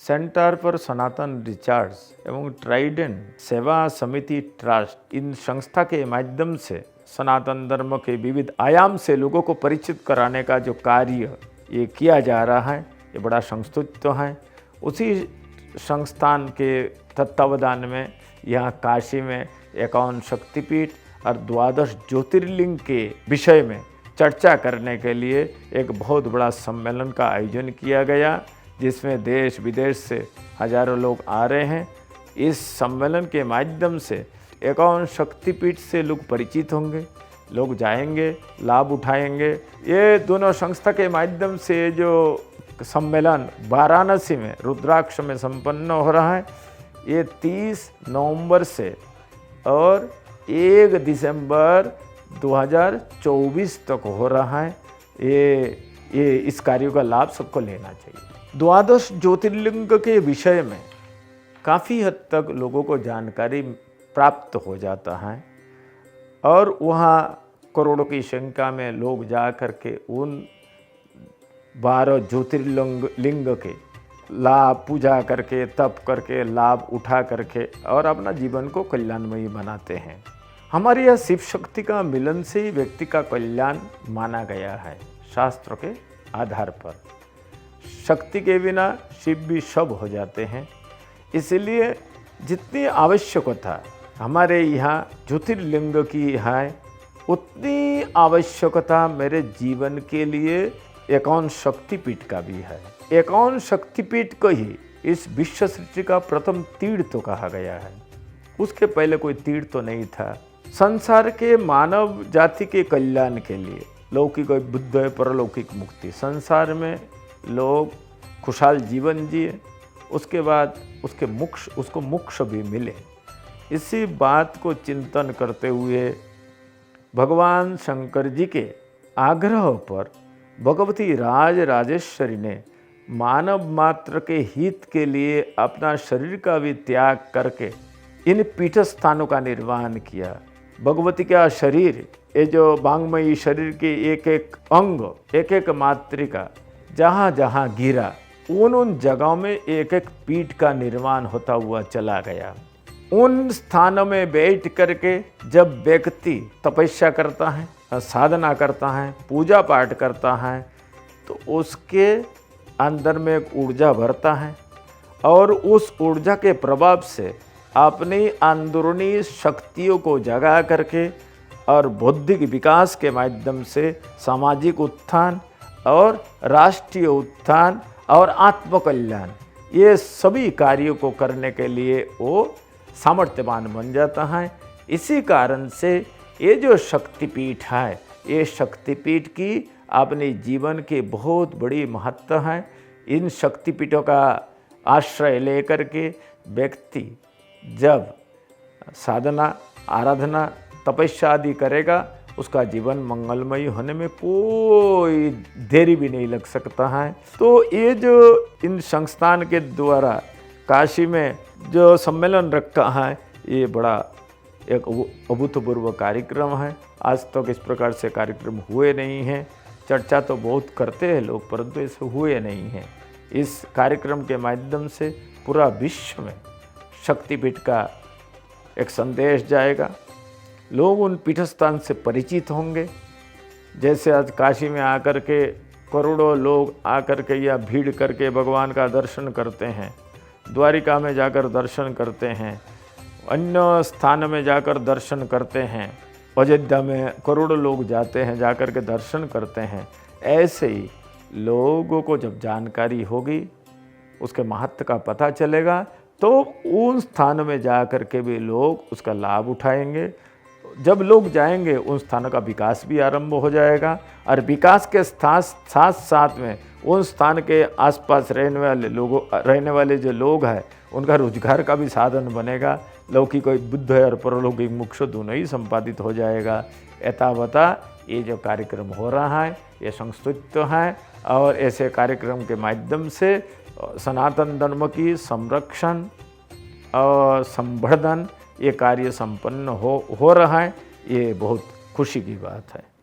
Centre for Sanatan research एवं Trident सेवा समिति ट्रस्ट, इन संस्था के माध्यम से सनातन धर्म के विविध आयाम से लोगों को परिचित कराने का जो कार्य ये किया जा रहा है, ये बड़ा संस्तुत्व है। उसी संस्थान के तत्वावधान में यहाँ काशी में 51 शक्तिपीठ और 12 ज्योतिर्लिंग के विषय में चर्चा करने के लिए एक बहुत बड़ा सम्मेलन का आयोजन किया गया, जिसमें देश विदेश से हजारों लोग आ रहे हैं। इस सम्मेलन के माध्यम से 51 शक्तिपीठ से लोग परिचित होंगे, लोग जाएंगे, लाभ उठाएंगे। ये दोनों संस्था के माध्यम से जो सम्मेलन वाराणसी में रुद्राक्ष में संपन्न हो रहा है, ये 30 नवंबर से और 1 दिसंबर 2024 तक हो रहा है। ये इस कार्य का लाभ सबको लेना चाहिए। 12 ज्योतिर्लिंग के विषय में काफ़ी हद तक लोगों को जानकारी प्राप्त हो जाता है और वहाँ करोड़ों की संख्या में लोग जा कर के उन 12 ज्योतिर्लिंग के लाभ पूजा करके, तप करके, लाभ उठा करके और अपना जीवन को कल्याणमयी बनाते हैं। हमारे यह शिव शक्ति का मिलन से ही व्यक्ति का कल्याण माना गया है शास्त्रों के आधार पर। शक्ति के बिना शिव भी शव हो जाते हैं। इसलिए जितनी आवश्यकता हमारे यहाँ ज्योतिर्लिंग की है, उतनी आवश्यकता मेरे जीवन के लिए 51 शक्तिपीठ का भी है। 51 शक्तिपीठ को ही इस विश्व सृष्टि का प्रथम तीर्थ तो कहा गया है। उसके पहले कोई तीर्थ तो नहीं था। संसार के मानव जाति के कल्याण के लिए लौकिक बुद्ध परलौकिक मुक्ति, संसार में लोग खुशहाल जीवन जिए, उसके बाद उसको मोक्ष भी मिले। इसी बात को चिंतन करते हुए भगवान शंकर जी के आग्रह पर भगवती राज राजेश्वरी ने मानव मात्र के हित के लिए अपना शरीर का भी त्याग करके इन पीठ स्थानों का निर्माण किया। भगवती का शरीर, ये जो वांगमयी शरीर के एक एक अंग, एक एक मात्रिका जहाँ जहाँ गिरा, उन जगहों में एक एक पीठ का निर्माण होता हुआ चला गया। उन स्थानों में बैठ करके जब व्यक्ति तपस्या करता है, साधना करता है, पूजा पाठ करता है, तो उसके अंदर में एक ऊर्जा भरता है और उस ऊर्जा के प्रभाव से अपनी अंदरूनी शक्तियों को जगा करके और बौद्धिक विकास के माध्यम से सामाजिक उत्थान और राष्ट्रीय उत्थान और आत्मकल्याण, ये सभी कार्यों को करने के लिए वो सामर्थ्यवान बन जाता है। इसी कारण से ये जो शक्तिपीठ है, ये शक्तिपीठ की अपने जीवन की बहुत बड़ी महत्व है। इन शक्तिपीठों का आश्रय लेकर के व्यक्ति जब साधना, आराधना, तपस्या आदि करेगा, उसका जीवन मंगलमयी होने में कोई देरी भी नहीं लग सकता है। तो ये जो इन संस्थान के द्वारा काशी में जो सम्मेलन रखा है, ये बड़ा एक अभूतपूर्व कार्यक्रम है। आज तक इस प्रकार से कार्यक्रम हुए नहीं हैं। चर्चा तो बहुत करते हैं लोग, परंतु ऐसे हुए नहीं हैं। इस कार्यक्रम के माध्यम से पूरा विश्व में शक्तिपीठ का एक संदेश जाएगा। लोग उन पीठस्थान से परिचित होंगे। जैसे आज काशी में आकर के करोड़ों लोग आकर के या भीड़ करके भगवान का दर्शन करते हैं, द्वारिका में जाकर दर्शन करते हैं, अन्य स्थान में जाकर दर्शन करते हैं, अयोध्या में करोड़ों लोग जाते हैं, जाकर के दर्शन करते हैं। ऐसे ही लोगों को जब जानकारी होगी, उसके महत्व का पता चलेगा, तो उन स्थानों में जा कर के भी लोग उसका लाभ उठाएंगे। जब लोग जाएंगे, उन स्थानों का विकास भी आरंभ हो जाएगा और विकास के साथ साथ में उन स्थान के आसपास रहने वाले जो लोग हैं, उनका रोजगार का भी साधन बनेगा। लौकिक बुद्ध और परलौकिक मोक्ष दोनों ही संपादित हो जाएगा। यथावता ये जो कार्यक्रम हो रहा है, ये संस्तुत्व है और ऐसे कार्यक्रम के माध्यम से सनातन धर्म की संरक्षण और संवर्धन ये कार्य संपन्न हो रहा है। ये बहुत खुशी की बात है।